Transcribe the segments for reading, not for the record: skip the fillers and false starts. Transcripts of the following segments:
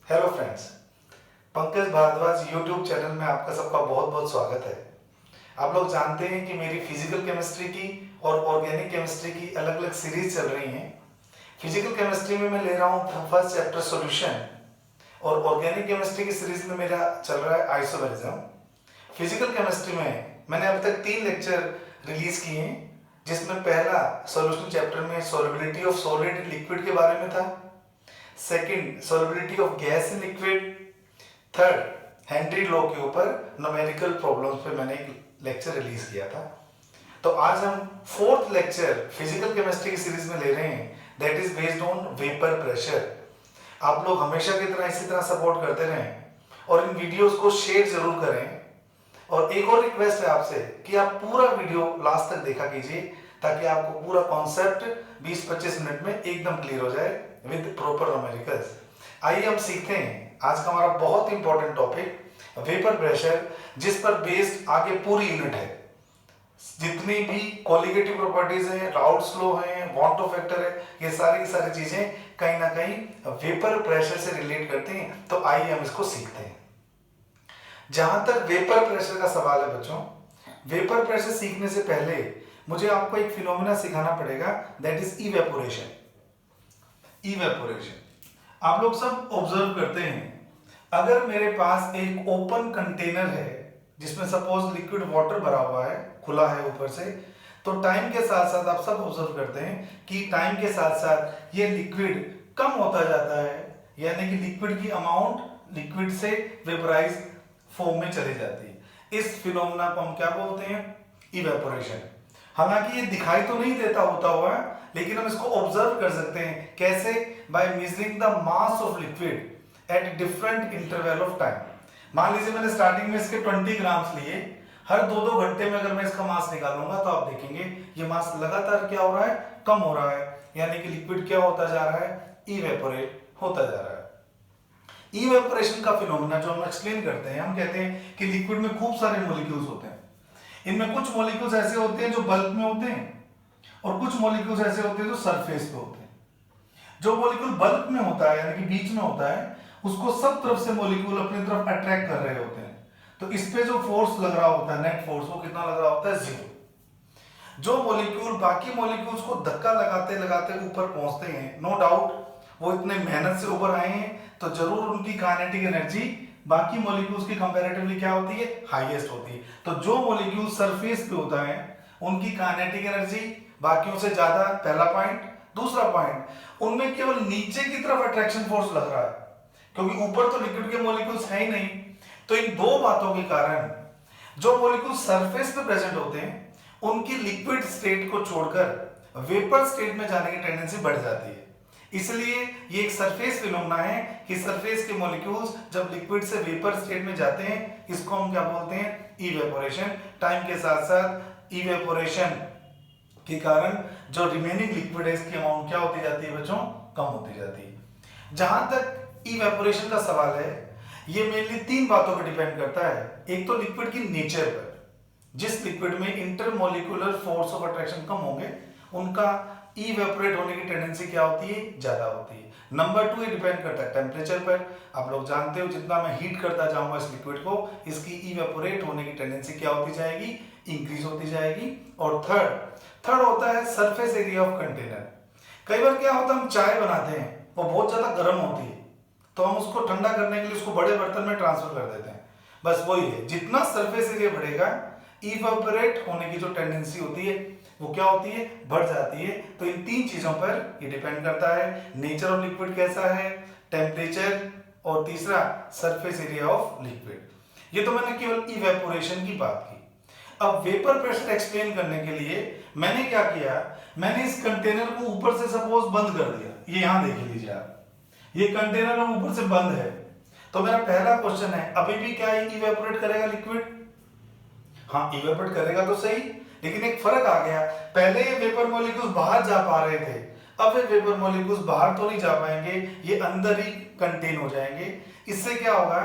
Hello friends, Pankaj Bhardwaj YouTube channel में आपका सबका बहुत बहुत स्वागत है। आप लोग जानते हैं कि मेरी फिजिकल केमिस्ट्री की और ऑर्गेनिक केमिस्ट्री की अलग अलग सीरीज चल रही हैं। फिजिकल केमिस्ट्री में मैं ले रहा हूँ फर्स्ट चैप्टर सॉल्यूशन, और ऑर्गेनिक केमिस्ट्री की सीरीज में मेरा चल रहा है आइसोमेरिज्म। फिजिकल केमिस्ट्री में मैंने अब तक 3 लेक्चर रिलीज किए हैं, जिसमें पहला सॉल्यूशन चैप्टर में सॉल्युबिलिटी ऑफ सॉलिड लिक्विड के बारे में था, second solubility of gas in liquid, third Henry law के ऊपर न्यूमेरिकल प्रॉब्लम्स पे मैंने एक लेक्चर रिलीज किया था। तो आज हम फोर्थ लेक्चर फिजिकल केमिस्ट्री की सीरीज में ले रहे हैं, that is based on vapour pressure. आप लोग हमेशा की तरह इसी तरह सपोर्ट करते रहें और इन वीडियोस को शेयर जरूर करें। और एक और रिक्वेस्ट है आपसे कि आप पूरा वीडियो लास्ट तक देखा कीजिए, ताकि आपको पूरा कॉन्सेप्ट 20-25 मिनट में एकदम क्लियर हो जाए विद प्रॉपर न्यूमेरिकल्स। आइए हम सीखते हैं आज का हमारा बहुत इंपॉर्टेंट टॉपिक वेपर प्रेशर, जिस पर बेस्ड आगे पूरी यूनिट है। जितनी भी कॉलिगेटिव प्रॉपर्टीज हैं, राउल्ट्स लॉ है, वॉन टू फैक्टर है, ये सारी की सारी चीजें कहीं ना कहीं वेपर प्रेशर से रिलेट करती हैं। तो आइए हम इसको सीखते हैं। जहां तक वेपर प्रेशर का सवाल है बच्चों, वेपर प्रेशर सीखने से पहले मुझे आपको एक फिनोमेना सिखाना पड़ेगा, दैट इज इवेपोरेशन। इवेपोरेशन आप लोग सब ऑब्जर्व करते हैं, अगर मेरे पास एक ओपन कंटेनर है जिसमें सपोज लिक्विड वाटर भरा हुआ है, खुला है ऊपर से, तो टाइम के साथ साथ आप सब ऑब्जर्व करते हैं कि टाइम के साथ साथ ये लिक्विड कम होता जाता है, यानी कि लिक्विड की अमाउंट लिक्विड से वेपराइज फॉर्म में चली जाती है। इस फिनोमेना को हम क्या बोलते हैं? इवेपोरेशन। हालांकि ये दिखाई तो नहीं देता होता हुआ, लेकिन हम इसको ऑब्जर्व कर सकते हैं। कैसे? By measuring the mass of liquid at different interval of time. मान लीजिए मैंने स्टार्टिंग में इसके 20 ग्राम्स लिए, हर 2-2 घंटे में अगर मैं इसका मास निकालूंगा तो आप देखेंगे ये मास लगातार क्या हो रहा है? कम हो रहा है, यानी कि लिक्विड क्या होता जा रहा है? इवेपोरेट होता जा रहा है। इवेपोरेशन का फिनोमेना जो हम एक्सप्लेन करते हैं, हम कहते हैं कि लिक्विड में खूब सारे मॉलिक्यूल्स होते हैं। इनमें कुछ मॉलिक्यूल्स ऐसे होते हैं जो बल्क में होते हैं, और कुछ मॉलिक्यूल्स ऐसे होते हैं जो सरफेस पे होते हैं। जो मॉलिक्यूल बल्क में होता है, यानी कि बीच में होता है, उसको सब तरफ से मॉलिक्यूल अपनी तरफ अट्रैक्ट कर रहे होते हैं। तो इस पे जो फोर्स लग रहा होता है, नेट फोर्स, वो कितना लग रहा होता है? 0। जो मॉलिक्यूल बाकी मॉलिक्यूल्स को धक्का लगाते लगाते ऊपर पहुंचते हैं, नो डाउट वो इतने मेहनत से ऊपर आए हैं, तो जरूर उनकी काइनेटिक एनर्जी बाकी मॉलिक्यूल्स की कंपैरेटिवली क्या होती है? हाईएस्ट होती है। तो जो मॉलिक्यूल सरफेस पे होता है उनकी काइनेटिक एनर्जी बाकियों से ज्यादा, पहला पॉइंट। दूसरा पॉइंट, उनमें केवल नीचे की तरफ अट्रैक्शन फोर्स लग रहा है, क्योंकि ऊपर तो लिक्विड के मॉलिक्यूल्स है ही नहीं। तो इन दो बातों के कारण जो मॉलिक्यूल सरफेस पे प्रेजेंट होते हैं उनकी लिक्विड स्टेट को छोड़कर वेपर स्टेट में जाने की टेंडेंसी बढ़ जाती है। इसलिए ये एक सरफेस फिनोमेना है कि सरफेस के मॉलिक्यूल्स जब लिक्विड से वेपर स्टेट में जाते हैं, इसको हम क्या बोलते हैं? इवेपोरेशन। टाइम के साथ साथ इवेपोरेशन के कारण जो रिमेनिंग लिक्विड है इसकी अमाउंट क्या होती जाती है बच्चों? कम होती जाती है। जहां तक इवेपोरेशन का सवाल है, ये मेनली 3 बातों पर डिपेंड करता है। एक तो लिक्विड की नेचर पर, जिस लिक्विड में इंटरमोलिकुलर फोर्स ऑफ अट्रैक्शन कम होंगे उनका इवेपोरेट होने की टेंडेंसी क्या होती है? ज्यादा होती है। नंबर 2 ये डिपेंड करता है टेम्परेचर पर। आप लोग जानते हो जितना मैं हीट करता जाऊंगा इस लिक्विड को, इसकी इवेपोरेट होने की टेंडेंसी क्या होती जाएगी? इंक्रीज होती जाएगी। और थर्ड होता है सरफेस एरिया ऑफ कंटेनर। कई बार क्या होता है, हम चाय बनाते हैं, वो बहुत ज्यादा गर्म होती है, तो हम उसको ठंडा करने के लिए उसको बड़े बर्तन में ट्रांसफर कर देते हैं। बस वही है, जितना सरफेस एरिया बढ़ेगा इवेपोरेट होने की जो टेंडेंसी होती है वो क्या होती है? बढ़ जाती है। तो इन 3 चीजों पर ये डिपेंड करता है, नेचर ऑफ लिक्विड कैसा है, टेम्परेचर, और तीसरा सरफेस एरिया ऑफ लिक्विड। ये तो मैंने केवल इवेपोरेशन की बात की। अब वेपर प्रेशर एक्सप्लेन करने के लिए मैंने क्या किया, मैंने इस कंटेनर को ऊपर से सपोज बंद कर दिया। ये यहां देख लीजिए आप, ये कंटेनर ऊपर से बंद है। तो मेरा पहला क्वेश्चन है, अभी भी क्या इवेपोरेट करेगा लिक्विड? हाँ, इवेपोरेट करेगा तो सही, लेकिन एक फर्क आ गया। पहले ये वेपर मॉलिक्यूल्स बाहर जा पा रहे थे, अब ये वेपर मॉलिक्यूल्स बाहर तो नहीं जा पाएंगे, ये अंदर ही कंटेन हो जाएंगे। इससे क्या होगा,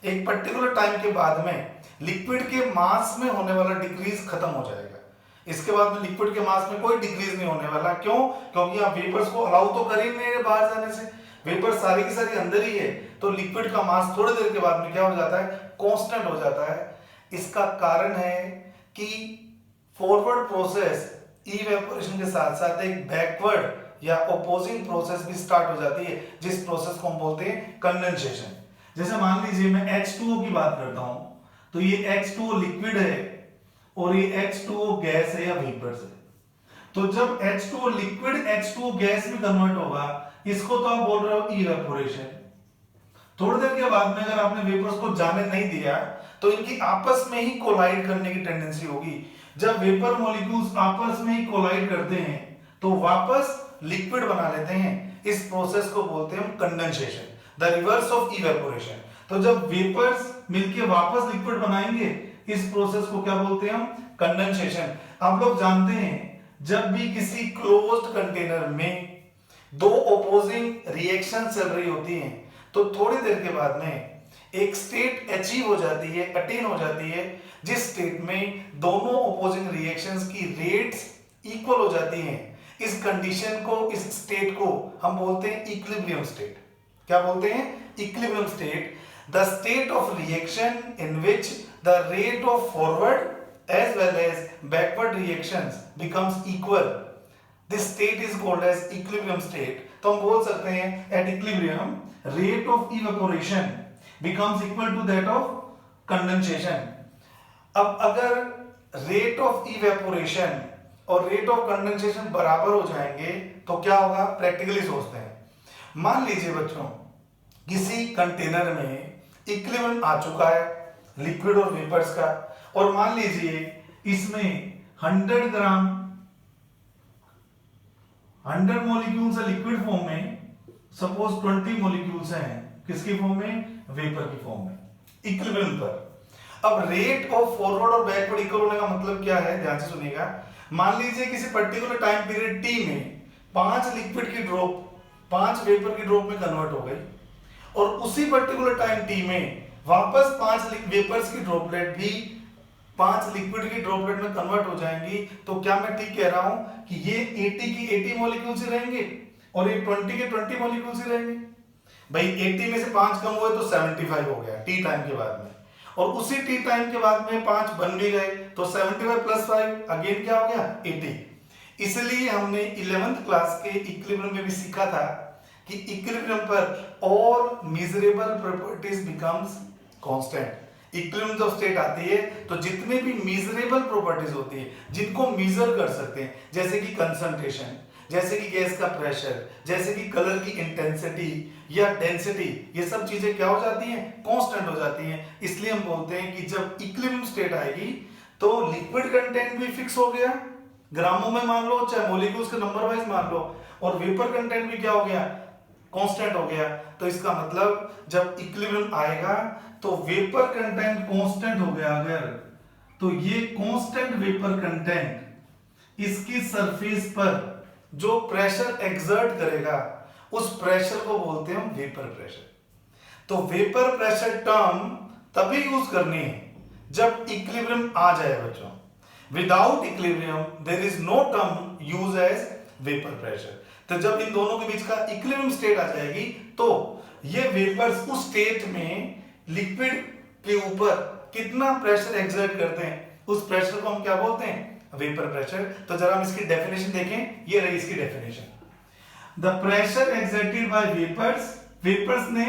एक पर्टिकुलर टाइम के बाद में लिक्विड के मास में होने वाला डिक्रीज खत्म हो जाएगा। इसके बाद में लिक्विड के मास में कोई डिक्रीज नहीं होने वाला। क्यों? क्योंकि आप वेपर्स को अलाउ तो कर ही नहीं रहे बाहर जाने से। वेपर सारी की सारी अंदर ही है, तो लिक्विड का मास थोड़ी देर के बाद में क्या हो जाता है, कांस्टेंट हो जाता है। इसका कारण है कि फॉरवर्ड प्रोसेस इवेपोरेशन के साथ साथ एक बैकवर्ड या ओपोजिंग प्रोसेस भी स्टार्ट हो जाती है, जिस प्रोसेस को हम बोलते हैं कंडेंसेशन। जैसे मान लीजिए मैं H2O की बात करता हूं, तो ये H2O लिक्विड है और ये H2O गैस है या वेपर्स है। तो जब H2O लिक्विड H2O गैस में कन्वर्ट होगा, इसको तो आप बोल रहे हो इवेपोरेशन। थोड़ी देर के बाद में अगर आपने वेपर्स को जाने नहीं दिया तो इनकी आपस में ही कोलाइड करने की टेंडेंसी होगी। जब वेपर मॉलिक्यूल्स आपस में ही कोलाइड करते हैं तो वापस लिक्विड बना लेते हैं। इस प्रोसेस को बोलते हैं हम condensation, the reverse of evaporation. तो जब वेपर्स मिलके वापस लिक्विड बनाएंगे, इस प्रोसेस को क्या बोलते हैं हम, कंडेंसेशन। आप लोग जानते हैं जब भी किसी क्लोज्ड कंटेनर में दो ओपोजिंग रिएक्शन चल रही होती हैं तो थोड़ी देर के बाद में एक स्टेट अचीव हो जाती है, अटेन हो जाती है, जिस स्टेट में दोनों ओपोजिंग रिएक्शंस की रेट्स इक्वल हो जाती हैं। इस कंडीशन को, इस स्टेट को हम बोलते हैं इक्विलिब्रियम स्टेट। क्या बोलते हैं, equilibrium state. The state of reaction in which the rate of forward as well as backward reactions becomes equal, this state is called as equilibrium state। तो हम बोल सकते हैं at equilibrium rate of evaporation becomes equal to that of condensation। अब अगर rate of evaporation और rate of condensation बराबर हो जाएंगे तो क्या होगा, प्रैक्टिकली सोचते हैं। मान लीजिए बच्चों किसी कंटेनर में इक्विलिब्रियम आ चुका है लिक्विड और वेपर्स का, और मान लीजिए इसमें 100 ग्राम 100 मॉलिक्यूल्स है लिक्विड फॉर्म में, सपोज 20 मॉलिक्यूल्स हैं किसकी फॉर्म में, वेपर की फॉर्म में, इक्विलिब्रियम पर। अब रेट ऑफ फॉरवर्ड और बैकवर्ड इक्वल होने का मतलब क्या है, ध्यान से सुनिएगा। मान लीजिए किसी पर्टिकुलर टाइम पीरियड टी में 5 लिक्विड की ड्रॉप 5 वेपर की ड्रॉप में कन्वर्ट हो गई, और उसी पर्टिकुलर टाइम टी में वापस 5 वेपर्स की ड्रॉपलेट भी 5 लिक्विड की ड्रॉपलेट में कन्वर्ट हो जाएंगी। तो क्या मैं ठीक कह रहा हूं कि ये 80 की 80 मॉलिक्यूल्स ही रहेंगे और ये 20 के 20 मॉलिक्यूल्स ही रहेंगे। भाई 80 में से 5 कम हुए तो 75 हो गया टी टाइम के बाद में, और उसी टी टाइम के बाद में 5 बन भी गए तो 75 प्लस 5 अगेन क्या हो गया, 80। इसलिए हमने 11th क्लास के इक्विलिब्रियम में भी सीखा था कि इक्विलिब्रियम पर all measurable properties becomes constant. Equilibrium जब स्टेट आती है तो जितने भी मेजरेबल प्रॉपर्टीज होती है जिनको मेजर कर सकते हैं, जैसे कि कंसंट्रेशन, जैसे कि गैस का प्रेशर, जैसे कि कलर की इंटेंसिटी या डेंसिटी, ये सब चीजें क्या हो जाती हैं, कांस्टेंट हो जाती हैं। इसलिए हम बोलते हैं कि जब इक्विलिब्रियम स्टेट आएगी तो लिक्विड कंटेंट भी फिक्स हो गया, ग्रामों में मान लो चाहे मॉलिक्यूल्स के नंबर वाइज मान लो, और वेपर कंटेंट भी क्या हो गया, कांस्टेंट हो गया। तो इसका मतलब जब इक्विलिब्रियम आएगा तो वेपर कंटेंट कांस्टेंट हो गया अगर, तो ये कांस्टेंट वेपर कंटेंट इसकी सरफेस पर जो प्रेशर एक्सर्ट करेगा उस प्रेशर को बोलते हैं हम वेपर प्रेशर। तो वेपर प्रेशर टर्म तभी यूज करनी है जब इक्विलिब्रियम आ जाए बच्चों। Without equilibrium there is no term use as vapour pressure. तो जब इन दोनों के बीच का इक्विलिब्रियम स्टेट आ जाएगी तो ये वेपर्स उस स्टेट में लिक्विड के ऊपर कितना प्रेशर एक्सर्ट करते हैं, उस प्रेशर को हम क्या बोलते हैं, वेपर प्रेशर। तो जरा हम इसकी डेफिनेशन देखें, ये रही इसकी definition. The pressure exerted by vapours, vapours ने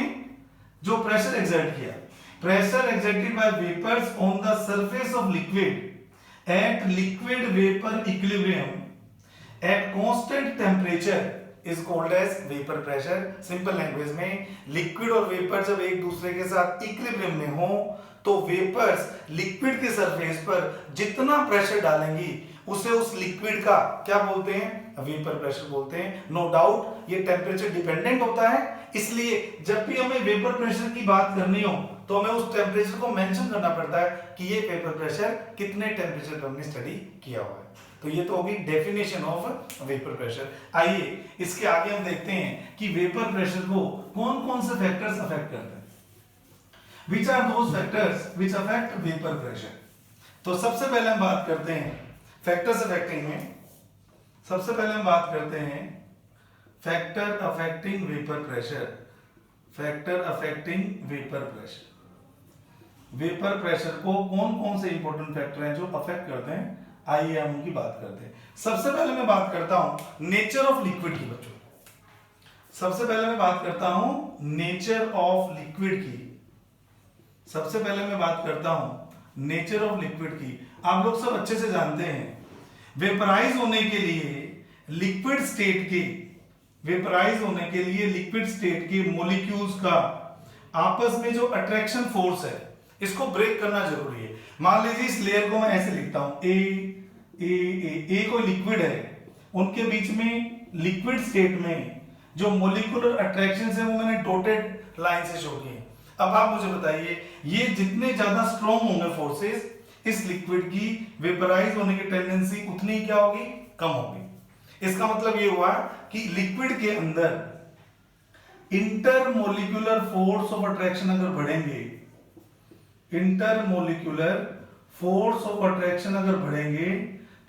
जो प्रेशर एक्सर्ट किया, pressure exerted by vapours on the surface of liquid at liquid vapour equilibrium at constant temperature is called as vapor pressure। Simple language में liquid और vapour जब एक दूसरे के साथ इक्विलिब्रियम में हो तो वेपर्स लिक्विड के सरफेस पर जितना प्रेशर डालेंगी उसे उस लिक्विड का क्या बोलते हैं, वेपर प्रेशर बोलते हैं। नो डाउट ये टेम्परेचर डिपेंडेंट होता है, इसलिए जब भी हमें वेपर प्रेशर की बात करनी हो तो हमें उस टेम्परेचर को मेंशन करना पड़ता है कि ये वेपर प्रेशर कितने टेम्परेचर पर हमने स्टडी किया हुआ है। तो ये तो होगी डेफिनेशन ऑफ वेपर प्रेशर। आइए इसके आगे हम देखते हैं कि वेपर प्रेशर को कौन कौन से फैक्टर्स अफेक्ट करते हैं। Which are those factors which affect vapor pressure? तो सबसे पहले हम बात करते हैं फैक्टर्स अफेक्टिंग में, सबसे पहले हम बात करते हैं factor affecting vapour pressure, factor affecting vapour pressure. Vapour pressure को कौन कौन से इंपॉर्टेंट फैक्टर हैं जो अफेक्ट करते हैं, आइए हम उनकी बात करते हैं। सबसे पहले मैं बात करता हूं नेचर ऑफ लिक्विड की बच्चों। सबसे पहले मैं बात करता हूं नेचर ऑफ लिक्विड की। सबसे पहले मैं बात करता हूं नेचर ऑफ लिक्विड की। आप लोग सब अच्छे से जानते हैं वेपराइज होने के लिए लिक्विड स्टेट के, वेपराइज होने के लिए लिक्विड स्टेट के मॉलिक्यूल्स का आपस में जो अट्रैक्शन फोर्स है इसको ब्रेक करना जरूरी है। मान लीजिए इस लेयर को मैं ऐसे लिखता हूं ए कोई लिक्विड है, उनके बीच में लिक्विड स्टेट में जो मॉलिक्यूलर अट्रैक्शन है वो मैंने डॉटेड लाइन से शो किए। अब आप मुझे बताइए ये जितने ज्यादा स्ट्रॉन्ग होंगे फोर्सेस, इस लिक्विड की वेपराइज होने की टेंडेंसी उतनी क्या होगी, कम होगी। इसका मतलब ये हुआ कि लिक्विड के अंदर इंटरमोलिक्यूलर फोर्स ऑफ अट्रैक्शन अगर बढ़ेंगे, इंटरमोलिक्यूलर फोर्स ऑफ अट्रैक्शन अगर बढ़ेंगे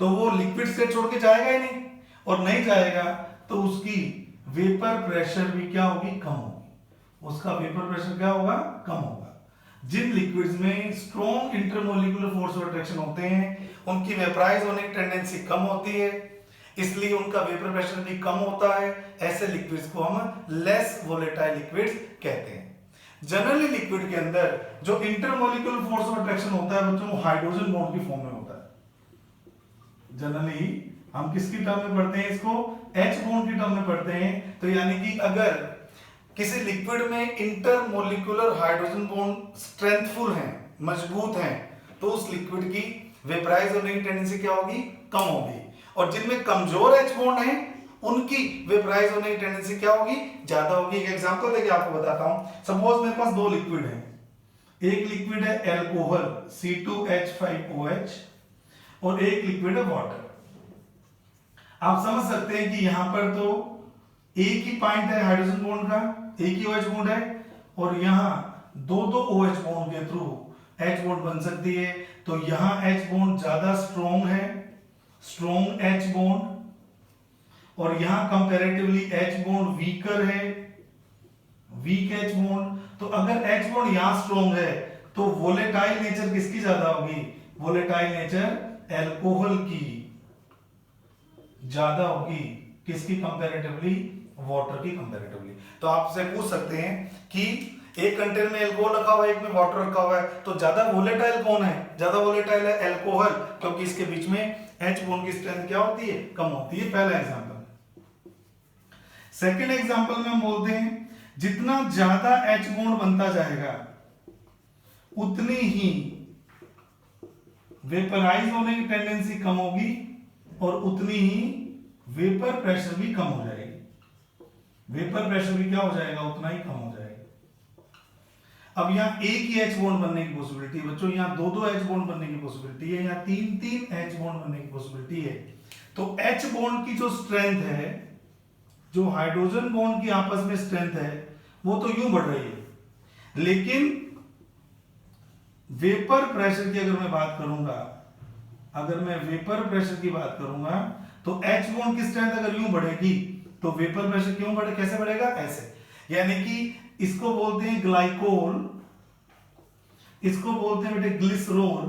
तो वो लिक्विड स्टेट छोड़ के जाएगा ही नहीं, और नहीं जाएगा तो उसकी वेपर प्रेशर भी क्या होगी, कम होगी। उसका वेपर प्रेशर क्या होगा, कम होगा। जिन लिक्विड्स में strong intermolecular force of attraction होते हैं उनकी वेपराइज होने की टेंडेंसी कम होती है, इसलिए उनका वेपर प्रेशर भी कम होता है। ऐसे लिक्विड्स को हम लेस वोलेटाइल लिक्विड्स कहते हैं। जनरली लिक्विड के अंदर जो इंटरमोलिक्यूलर फोर्स ऑफ अट्रैक्शन होता है बच्चों, वो हाइड्रोजन बॉन्ड की फॉर्म में होता है। जनरली हम किसकी टर्म में पढ़ते हैं इसको, H बॉन्ड की टर्म में पढ़ते हैं। तो यानी कि अगर किसी लिक्विड में इंटरमोलिक्यूलर हाइड्रोजन बॉन्ड स्ट्रेंथफुल हैं, मजबूत हैं, तो उस लिक्विड की वेपराइज होने की टेंडेंसी क्या होगी, कम होगी। और जिनमें कमजोर H बॉन्ड है उनकी वेपराइज होने की टेंडेंसी क्या होगी, ज्यादा होगी। एक एग्जांपल देके आपको बताता हूं। सपोज मेरे पास दो लिक्विड हैं, एक लिक्विड है एल्कोहल C2H5OH और एक लिक्विड है वाटर। आप समझ सकते हैं कि यहां पर तो एक ही पॉइंट है हाइड्रोजन बॉन्ड का, एक ही OH बॉन्ड है, और यहां दो OH बॉन्ड के थ्रू H बॉन्ड बन सकती है। तो यहां H बॉन्ड ज्यादा स्ट्रॉन्ग है, स्ट्रॉन्ग H बॉन्ड, और यहां कंपैरेटिवली H बॉन्ड वीकर है, वीक H बॉन्ड। तो अगर H बॉन्ड यहां स्ट्रॉन्ग है तो वोलेटाइल नेचर किसकी ज्यादा होगी, वोलेटाइल नेचर एल्कोहल की ज्यादा होगी, किसकी कंपैरेटिवली, वाटर की कंपैरेटिवली। तो आपसे पूछ सकते हैं कि एक कंटेनर में एल्कोहल रखा हुआ है, एक में वाटर रखा हुआ है, तो ज्यादा वोलेटाइल कौन है, ज्यादा वोलेटाइल है एल्कोहल, क्योंकि इसके बीच में H बॉन्ड की स्ट्रेंथ क्या होती है, कम होती है। पहला एग्जांपल। सेकंड एग्जांपल में हम बोलते हैं जितना ज्यादा H बॉन्ड बनता जाएगा उतनी ही वेपराइज होने की टेंडेंसी कम होगी और उतनी ही वेपर प्रेशर भी कम हो जाएगी। वेपर प्रेशर भी क्या हो जाएगा, उतना ही कम हो जाएगा। अब यहां एक ही H बॉन्ड बनने की पॉसिबिलिटी है बच्चों, यहां दो H बॉन्ड बनने की पॉसिबिलिटी है, यहां तीन H बॉन्ड बनने की पॉसिबिलिटी है। तो H बॉन्ड की जो स्ट्रेंथ है, जो हाइड्रोजन बॉन्ड की आपस में स्ट्रेंथ है, वो तो यूं बढ़ रही है, लेकिन वेपर प्रेशर की अगर मैं बात करूंगा, अगर मैं वेपर प्रेशर की बात करूंगा तो H बॉन्ड की स्ट्रेंथ अगर यूं बढ़ेगी तो वेपर प्रेशर क्यों बढ़े, कैसे बढ़ेगा, ऐसे। यानी कि इसको बोलते हैं ग्लाइकोल, इसको बोलते हैं बेटे ग्लिसरोल,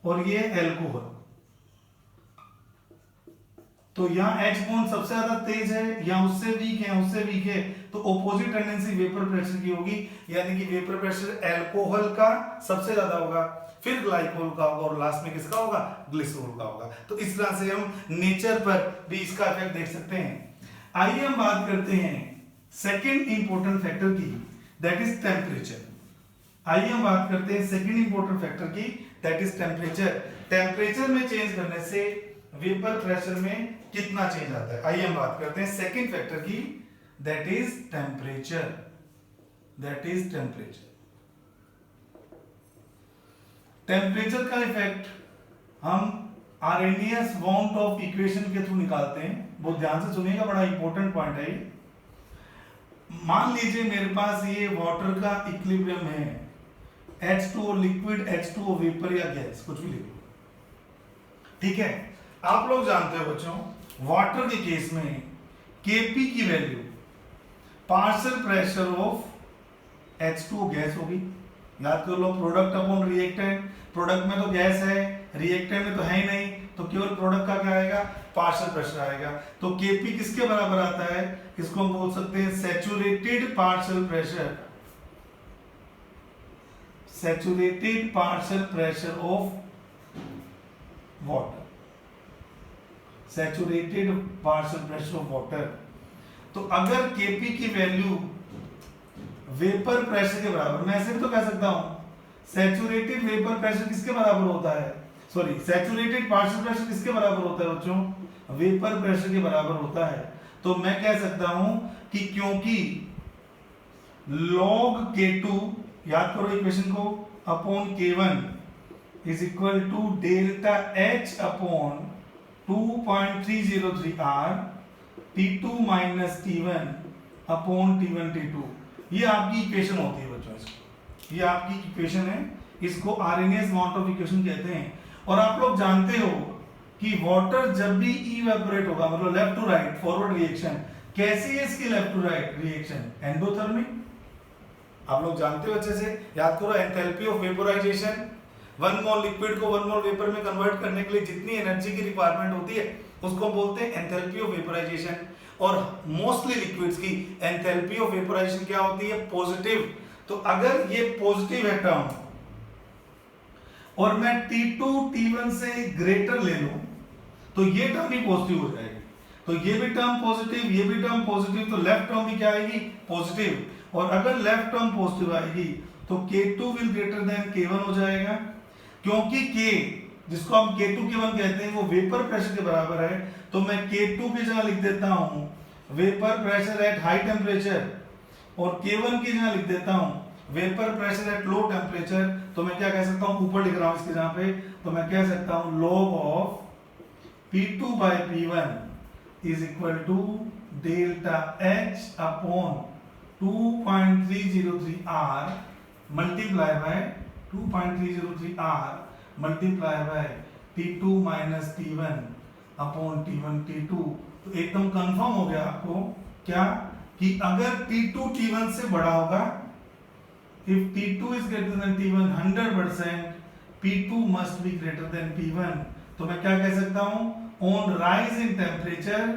और ये एल्कोहल। तो यहां H बॉन्ड सबसे ज्यादा तेज है या उससे वीक है, उससे वीक है, तो ऑपोजिट टेंडेंसी वेपर प्रेशर की होगी, यानी कि वेपर प्रेशर एल्कोहल का सबसे ज्यादा होगा, फिर ग्लाइकोल का होगा, और लास्ट में किसका होगा, ग्लिसरोल का होगा। तो इस तरह से हम नेचर पर भी इसका इफेक्ट देख सकते हैं। आइए हम बात करते हैं सेकंड इंपॉर्टेंट फैक्टर की, दैट इज टेम्परेचर। आइए हम बात करते हैं सेकंड इंपॉर्टेंट फैक्टर की, दैट इज टेम्परेचर। टेम्परेचर में चेंज करने से वेपर प्रेशर में कितना चेंज आता है। आइए हम बात करते हैं सेकंड फैक्टर की, that is temperature, that is temperature. Temperature का इफेक्ट हम आर्हेनियस बाउंड ऑफ इक्वेशन के थ्रू निकालते हैं। बहुत ध्यान से सुनिएगा, बड़ा इंपॉर्टेंट पॉइंट है ये। मान लीजिए मेरे पास ये वाटर का इक्विलिब्रियम है, H2O लिक्विड, H2O वेपर या गैस, कुछ भी लिखो, ठीक है। आप लोग जानते हो बच्चों, वाटर के केस में Kp की value partial pressure of H2 gas होगी, याद कर लो प्रोडक्ट अपॉन रिएक्टेंट, प्रोडक्ट में तो गैस है, रिएक्टेंट में तो है ही नहीं, तो केवल प्रोडक्ट का क्या आएगा, पार्शियल प्रेशर आएगा। तो Kp किसके बराबर आता है, इसको हम बोल सकते हैं saturated partial pressure, saturated partial pressure of water, saturated partial pressure of water. तो अगर Kp की वैल्यू वेपर प्रेशर के बराबर, मैं ऐसे भी तो कह सकता हूं सैचुरेटेड वेपर प्रेशर किसके बराबर होता है, सॉरी सैचुरेटेड पार्शियल प्रेशर किसके बराबर होता है बच्चों, वेपर प्रेशर के बराबर होता है। तो मैं कह सकता हूं कि क्योंकि log K2, याद करो इक्वेशन को, upon K1 is equal to delta H upon 2.303 R T2 minus T1 upon T1 T2, ये आपकी इक्वेशन होती है बच्चों, इसकी ये आपकी इक्वेशन है, इसको आर्हेनियस अमाउंट ऑफ इक्वेशन कहते हैं। और आप लोग जानते हो कि वाटर जब भी इवेपोरेट होगा, मतलब left to right forward reaction, कैसी है इसकी left to right reaction, endothermic. आप लोग जानते हो अच्छे से, याद करो enthalpy of vaporisation, 1 mole liquid को 1 मोल वेपर में कन्वर्ट करने के लिए जितनी एनर्जी की रिक्वायरमेंट होती है उसको बोलते हैं एंथैल्पी ऑफ वेपोराइजेशन। और मोस्टली लिक्विड्स की एंथैल्पी ऑफ वेपोराइजेशन क्या होती है, पॉजिटिव। तो अगर ये पॉजिटिव है टर्म और मैं T2 T1 से ग्रेटर ले लूं तो ये टर्म भी पॉजिटिव हो जाएगी, तो ये भी टर्म पॉजिटिव, ये भी टर्म पॉजिटिव, तो लेफ्ट टर्म भी क्या आएगी, पॉजिटिव। और अगर लेफ्ट टर्म पॉजिटिव आएगी तो K2 will greater than K1 हो जाएगा, क्योंकि K जिसको हम K2 K1 कहते हैं वो वेपर प्रेशर के बराबर है। तो मैं K2 की जगह लिख देता हूं vapour pressure at high temperature, और K1 की जगह लिख देता हूं vapour pressure at low temperature. तो मैं क्या कह सकता हूं, ऊपर लिख रहा हूं इसके जगह पे, तो मैं कह सकता हूं log of P2 by P1 is equal to delta H upon 2.303 R multiply by 2.303 R multiply by T2 minus T1 upon T1 T2। तो एकदम कंफर्म हो गया आपको क्या, कि अगर T2 T1 से बड़ा होगा, if T2 is greater than T1 100%, P2 must be greater than P1। तो मैं क्या कह सकता हूं, on rise in temperature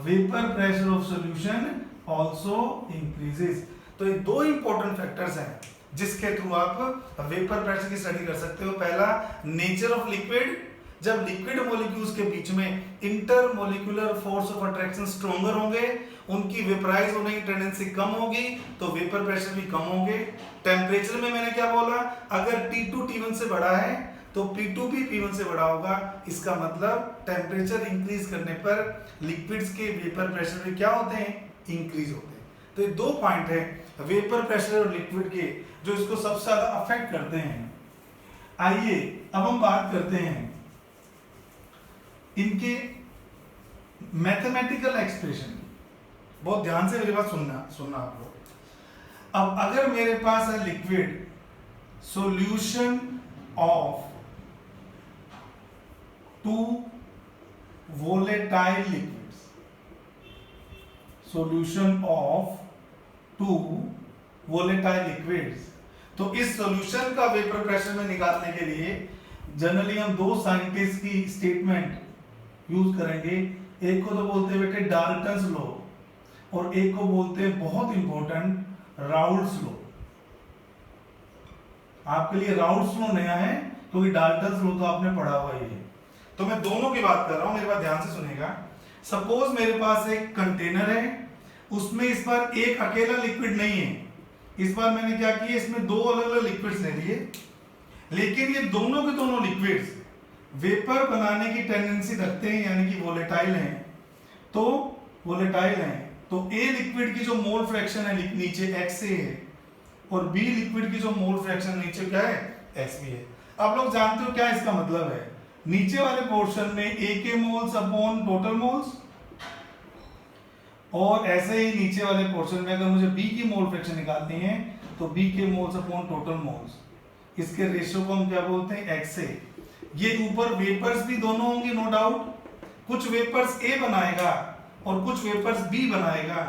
vapor pressure of solution also increases। तो ये दो इंपॉर्टेंट फैक्टर्स हैं जिसके थ्रू आप वेपर प्रेशर की स्टडी कर सकते हो। पहला, नेचर ऑफ लिक्विड, जब लिक्विड मॉलिक्यूल्स के बीच में intermolecular force of attraction stronger होंगे, उनकी वेपराइज होने की टेंडेंसी कम होगी, तो वेपर प्रेशर भी कम होंगे। टेम्परेचर में मैंने क्या बोला, अगर T2 T1 से बड़ा है तो P2 भी P1 से बड़ा होगा। इसका मतलब टेम्परेचर इंक्रीज करने पर लिक्विड्स के वेपर प्रेशर भी क्या होते हैं, इंक्रीज होते हैं। तो ये दो पॉइंट है वेपर प्रेशर और लिक्विड के जो इसको सबसे ज्यादा अफेक्ट करते हैं। आइए अब हम बात करते हैं इनके मैथमेटिकल एक्सप्रेशन। बहुत ध्यान से मेरी बात सुनना आप लोग। अब अगर मेरे पास है liquid solution of 2 volatile liquids, solution of 2 volatile liquids, तो इस सॉल्यूशन का वेपर प्रेशर में निकालने के लिए जनरली हम दो साइंटिस्ट की स्टेटमेंट यूज करेंगे। एक को तो बोलते हैं बेटे डाल्टन्स लॉ, और एक को बोलते हैं बहुत इंपॉर्टेंट राउल्ट्स लॉ। आपके लिए राउल्ट्स लॉ नया है क्योंकि डाल्टन्स लॉ तो आपने पढ़ा हुआ ही है। तो मैं दोनों की बात कर रहा हूं, मेरी बात ध्यान से सुनेगा। सपोज मेरे पास एक कंटेनर है, उसमें इस बार एक अकेला लिक्विड नहीं है, इस बार मैंने क्या किया, इसमें दो अलग अलग लिक्विड्स ले लिए, लेकिन ये दोनों के दोनों लिक्विड्स वेपर बनाने की टेंडेंसी रखते हैं, यानी कि वोलेटाइल हैं। तो वोलेटाइल हैं तो ए लिक्विड की जो मोल फ्रैक्शन है नीचे XA है, और बी लिक्विड की जो मोल फ्रैक्शन नीचे क्या है, XB है। आप लोग जानते हो क्या इसका मतलब है, नीचे वाले पोर्शन में A के मोल्स अपॉन टोटल मोल्स, और ऐसे ही नीचे वाले पोर्शन में अगर मुझे B की मोल फ्रैक्शन निकालनी है तो B के मोल्स अपॉन टोटल मोल्स, इसके रेशियो को हम क्या बोलते हैं, XA। ये ऊपर वेपर्स भी दोनों होंगे नो डाउट, कुछ वेपर्स A बनाएगा और कुछ वेपर्स बी बनाएगा,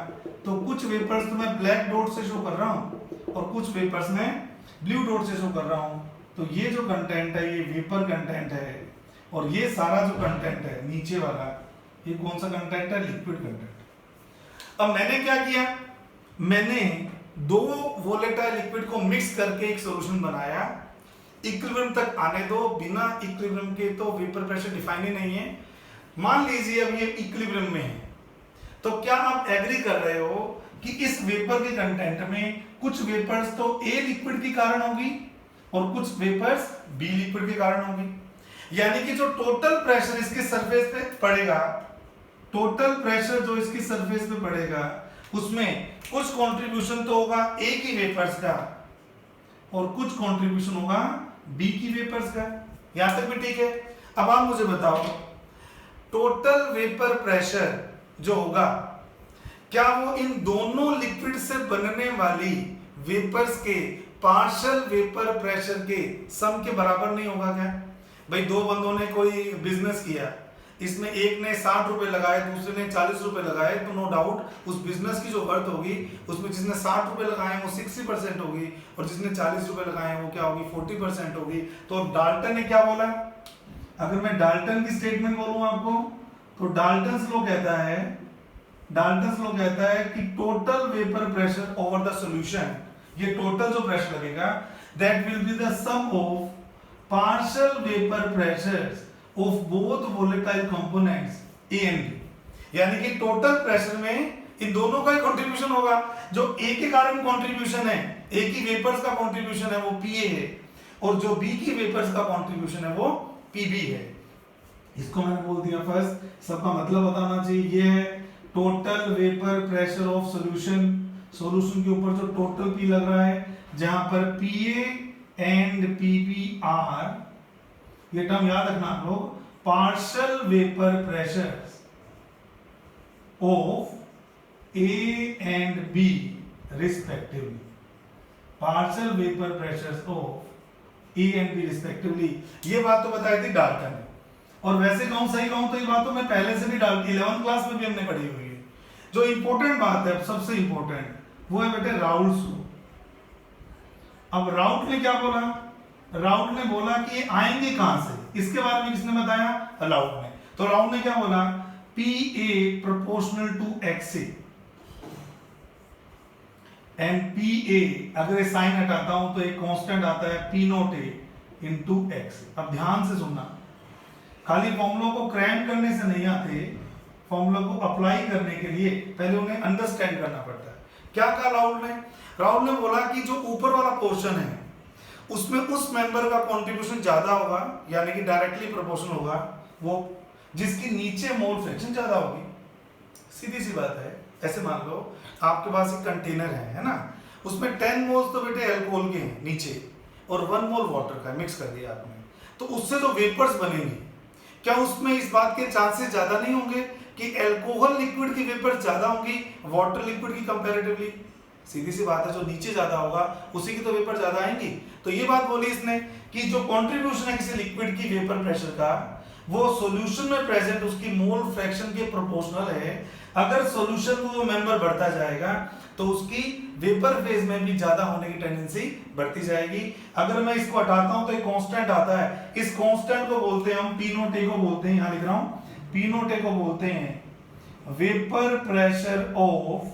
तो कुछ वेपर्स तो मैं ब्लैक डॉट से शो कर रहा हूं और कुछ वेपर्स में ब्लू डॉट से शो कर रहा हूं। तो ये जो कंटेंट है ये वेपर कंटेंट है, और ये सारा जो कंटेंट है नीचे वाला, ये कौन सा कंटेंट है? Liquid content. अब मैंने क्या किया, मैंने दो वोलेटाइल लिक्विड को मिक्स करके एक सॉल्यूशन बनाया। इक्विलिब्रियम तक आने दो, बिना इक्विलिब्रियम के तो वेपर प्रेशर डिफाइन ही नहीं है। मान लीजिए अब ये इक्विलिब्रियम में है, तो क्या आप एग्री कर रहे हो कि इस वेपर के कंटेंट में कुछ वेपर्स तो ए लिक्विड के कारण होगी और कुछ वेपर्स बी लिक्विड के कारण होगी। यानी कि जो टोटल प्रेशर इसके सरफेस पे पड़ेगा, टोटल प्रेशर जो इसकी सरफेस पे पड़ेगा, उसमें कुछ कंट्रीब्यूशन तो होगा ए की वेपर्स का और कुछ कंट्रीब्यूशन होगा बी की वेपर्स का। यहां तक भी ठीक है। अब आप मुझे बताओ, टोटल वेपर प्रेशर जो होगा, क्या वो इन दोनों लिक्विड से बनने वाली वेपर्स के पार्शियल वेपर प्रेशर के सम के बराबर नहीं होगा क्या? भाई दो बंदों ने कोई बिजनेस किया, इसमें एक ने 60 रुपए लगाए, दूसरे ने 40 रुपए लगाए, तो नो डाउट उस बिजनेस की जो वर्थ होगी उसमें जिसने 60 रुपए लगाए वो 60% होगी और जिसने 40 रुपए लगाए वो क्या होगी? 40% होगी। तो डाल्टन ने क्या बोला? अगर मैं डाल्टन की स्टेटमेंट बोलूं आपको, तो डाल्टन्स लॉ कहता है कि total vapour pressure over the solution, ये टोटल जो प्रेशर लगेगा, that will be the sum of partial vapour pressures of both volatile components A and B. यानी कि टोटल प्रेशर में इन दोनों का ही कंट्रीब्यूशन होगा। जो ए के कारण कंट्रीब्यूशन है, ए की वेपर्स का कंट्रीब्यूशन है वो पीए है, और जो बी की वेपर्स का कंट्रीब्यूशन है वो पीबी है। इसको मैंने बोल दिया फर्स्ट, सबका मतलब बताना चाहिए। ये है total vapour pressure of solution, solution के ऊपर जो टोटल पी लग रहा है, जहां पर पीए एंड पीबी आर, ये टर्म याद रखना आप लोग, partial vapour pressure of A and B respectively, partial vapour pressures of A and B respectively. ये बात तो बताई थी डाल्टन ने, और वैसे कहूं सही कहूं तो ये बात तो मैं पहले से भी 11th क्लास में भी हमने पढ़ी हुई है। जो इंपॉर्टेंट बात है, सबसे इंपॉर्टेंट, वो है बेटे राउल्ट्स लॉ। अब राउट ने क्या बोला? राउट ने बोला कि ये आएंगे कहां से, इसके बारे में किसने बताया? राउट ने। तो राउट ने क्या बोला? P A proportional to X A and P A, अगर ये साइन हटाता हूं तो एक कांस्टेंट आता है P not a into x. अब ध्यान से सुनना, खाली फॉर्मूला को क्रैम करने से नहीं आते, फॉर्मूला को अप्लाई करने के लिए पहले उन्हें अंडरस्टैंड करना पड़ता है। क्या कहा राउल ने? राउल ने बोला कि जो ऊपर वाला पोर्शन है उसमें उस मेंबर का कंट्रीब्यूशन ज्यादा होगा, यानी कि डायरेक्टली प्रोपोर्शनल होगा वो जिसकी नीचे मोल फ्रैक्शन ज्यादा होगी। सीधी सी बात है। ऐसे मान लो आपके पास एक कंटेनर है ना, उसमें 10 मोल्स तो बेटे अल्कोहल के हैं नीचे और 1 मोल वाटर का मिक्स कर दिया आपने, तो उससे जो वेपर्स बनेंगे, क्या उसमें इस बात के चांसेस ज्यादा नहीं होंगे कि अल्कोहल लिक्विड की वेपर्स ज्यादा होंगी वाटर लिक्विड की कंपैरेटिवली? सीधी सी बात है, जो नीचे ज्यादा होगा उसी की तो वेपर ज्यादा आएंगी। तो ये बात बोली इसने कि जो कंट्रीब्यूशन है किसी लिक्विड की वेपर प्रेशर का, वो सॉल्यूशन में प्रेजेंट उसकी मोल फ्रैक्शन के प्रोपोर्शनल है। अगर सॉल्यूशन में वो मेंबर बढ़ता जाएगा तो उसकी वेपर फेज में भी ज्यादा होने की टेंडेंसी बढ़ती जाएगी। अगर मैं इसको हटाता हूं तो एक कांस्टेंट आता है, इस कांस्टेंट को बोलते हैं हम पी नोट ए को बोलते हैं, यहां लिख रहा हूं पी नोट ए को बोलते हैं vapour pressure of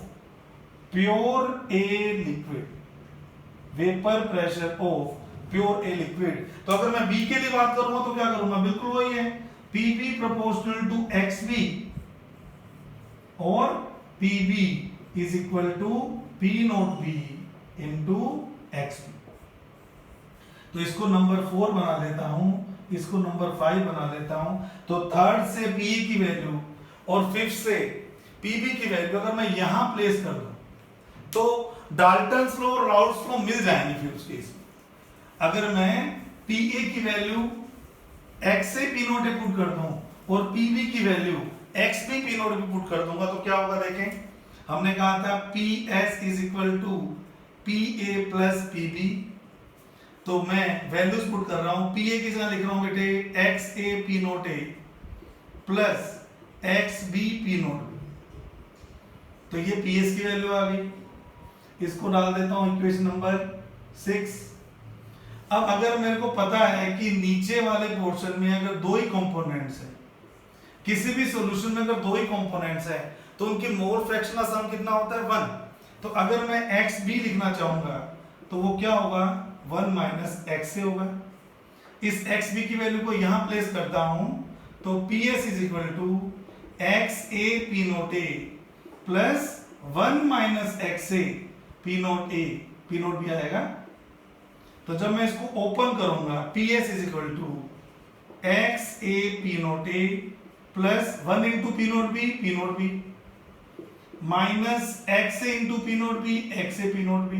pure a liquid, vapour pressure of pure a liquid. तो अगर मैं बी के लिए बात करूंगा तो क्या करूंगा? बिल्कुल वही है, पीबी प्रोपोर्शनल टू एक्सबी और PB is equal to P note B into XB. तो इसको नंबर 4 बना देता हूं, इसको नंबर 5 बना देता हूं। तो थर्ड से पी की वैल्यू और फिफ्थ से पीबी की वैल्यू अगर मैं यहां प्लेस कर दूं तो डाल्टन्स लॉ और राउल्ट्स लॉ मिल जाएंगे। फिर उस केस में अगर मैं पीए की वैल्यू एक्स से पी नोट ए पुट कर दूं और पीबी की वैल्यू एक्स भी पी नोट भी पुट कर दूंगा तो क्या होगा? देखें, हमने कहा था P S is equal to P A plus PB, तो मैं वैल्यूज पुट कर रहा हूं। पी ए की जगह लिख रहा हूं बेटे X A P note A plus X B P note B. तो ये PS की वैल्यू आ गई, इसको डाल देता हूं इक्वेशन नंबर 6। अब अगर मेरे को पता है कि नीचे वाले पोर्शन में अगर दो ही कंपोनेंट्स है, किसी भी सॉल्यूशन में अगर दो ही कंपोनेंट्स है तो उनकी मोल फ्रैक्शन का सम कितना होता है 1। तो अगर मैं x भी लिखना चाहूंगा तो वो क्या होगा 1 माइनस एक्स से होगा। इस एक्स बी की वैल्यू को यहां प्लेस करता हूं तो PS is equal to X A P note A plus 1 minus X A P note A, P nought भी आएगा। तो जब मैं इसको ओपन करूंगा PS is equal to X A P note A plus 1 into P note B minus X A into P note B, X A P note B.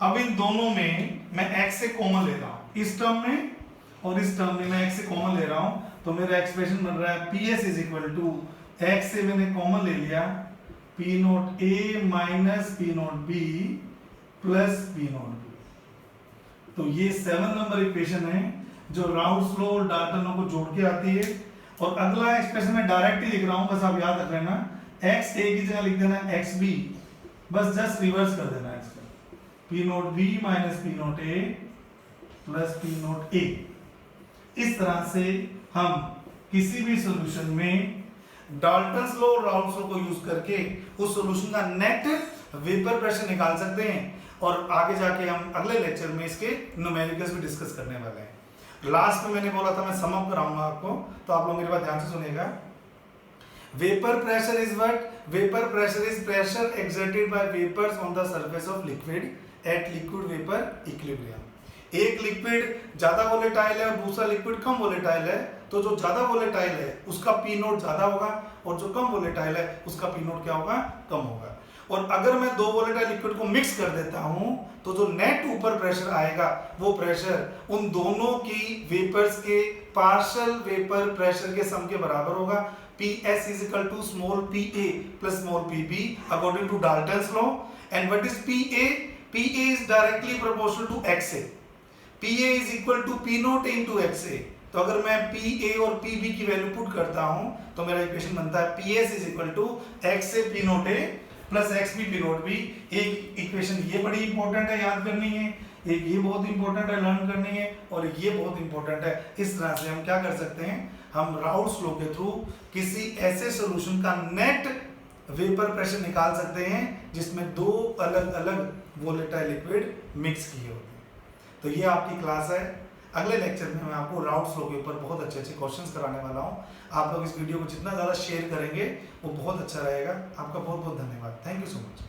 अब इन दोनों में मैं x से कॉमन ले रहा हूं, इस टर्म में और इस टर्म में मैं x से कॉमन ले रहा हूं, तो मेरा एक्सप्रेशन बन रहा है PS is equal to x से मैंने कॉमन ले लिया P note A minus P note B plus P note B. तो ये 7 नंबर इक्वेशन है जो राउल्स लॉ और डाल्टन लॉ को जोड़ के आती है। और अगला एक्सप्रेशन मैं डायरेक्ट ही लिख रहा हूं, बस आप याद रख लेना x a की जगह लिख देना x b, बस जस्ट रिवर्स कर देना इसका P note B minus P note A plus P note A. इस तरह से हम किसी भी सॉल्यूशन में डाल्टन्स लॉ और राउल्स लॉ को यूज करके उस सॉल्यूशन का नेट वेपर प्रेशर निकाल सकते हैं। और आगे जाके हम अगले लेक्चर में इसके न्यूमेरिकल्स भी डिस्कस करने वाले हैं। लास्ट में मैंने बोला था मैं सम अप कराऊंगा आपको, तो आप लोग मेरी बात ध्यान से सुनिएगा। Vapour pressure is what? Vapour pressure is pressure exerted by vapors on the surface of liquid at liquid vapor equilibrium। एक लिक्विड ज्यादा वोलेटाइल है और दूसरा लिक्विड कम वोलेटाइल है, तो जो ज्यादा वोलेटाइल है उसका पी नोट ज्यादा होगा और जो कम वोलेटाइल है उसका पी नोट क्या होगा? कम होगा। और अगर मैं दो वोलेटाइल लिक्विड को मिक्स कर देता हूं तो जो नेट ऊपर प्रेशर आएगा वो प्रेशर उन दोनों की वेपर्स के पार्शियल वेपर प्रेशर के सम के बराबर होगा। PS is equal to small pa plus small pb according to Dalton's law। And what is PA? PA is directly proportional to XA। PA is equal to P naught into XA। तो अगर मैं PA और PB की value put करता हूं तो मेरा equation बनता है PS is equal to XA P naught A plus XB P naught B। एक इक्वेशन ये बड़ी इंपॉर्टेंट है, याद करनी है, एक ये बहुत इंपॉर्टेंट है, लर्न करनी है, और ये बहुत इंपॉर्टेंट है। इस तरह से हम क्या कर सकते हैं, हम राउल्स लॉ के थ्रू किसी ऐसे सॉल्यूशन का नेट वेपर प्रेशर निकाल सकते हैं जिसमें दो अलग अलग वोलेटाइल लिक्विड मिक्स किए होते हैं। तो ये आपकी क्लास है। अगले लेक्चर में मैं आपको राउल्स लॉ के ऊपर बहुत अच्छे अच्छे क्वेश्चंस कराने वाला हूँ। आप लोग इस वीडियो को जितना ज़्यादा शेयर करेंगे वो बहुत अच्छा रहेगा। आपका बहुत बहुत धन्यवाद। Thank you so much.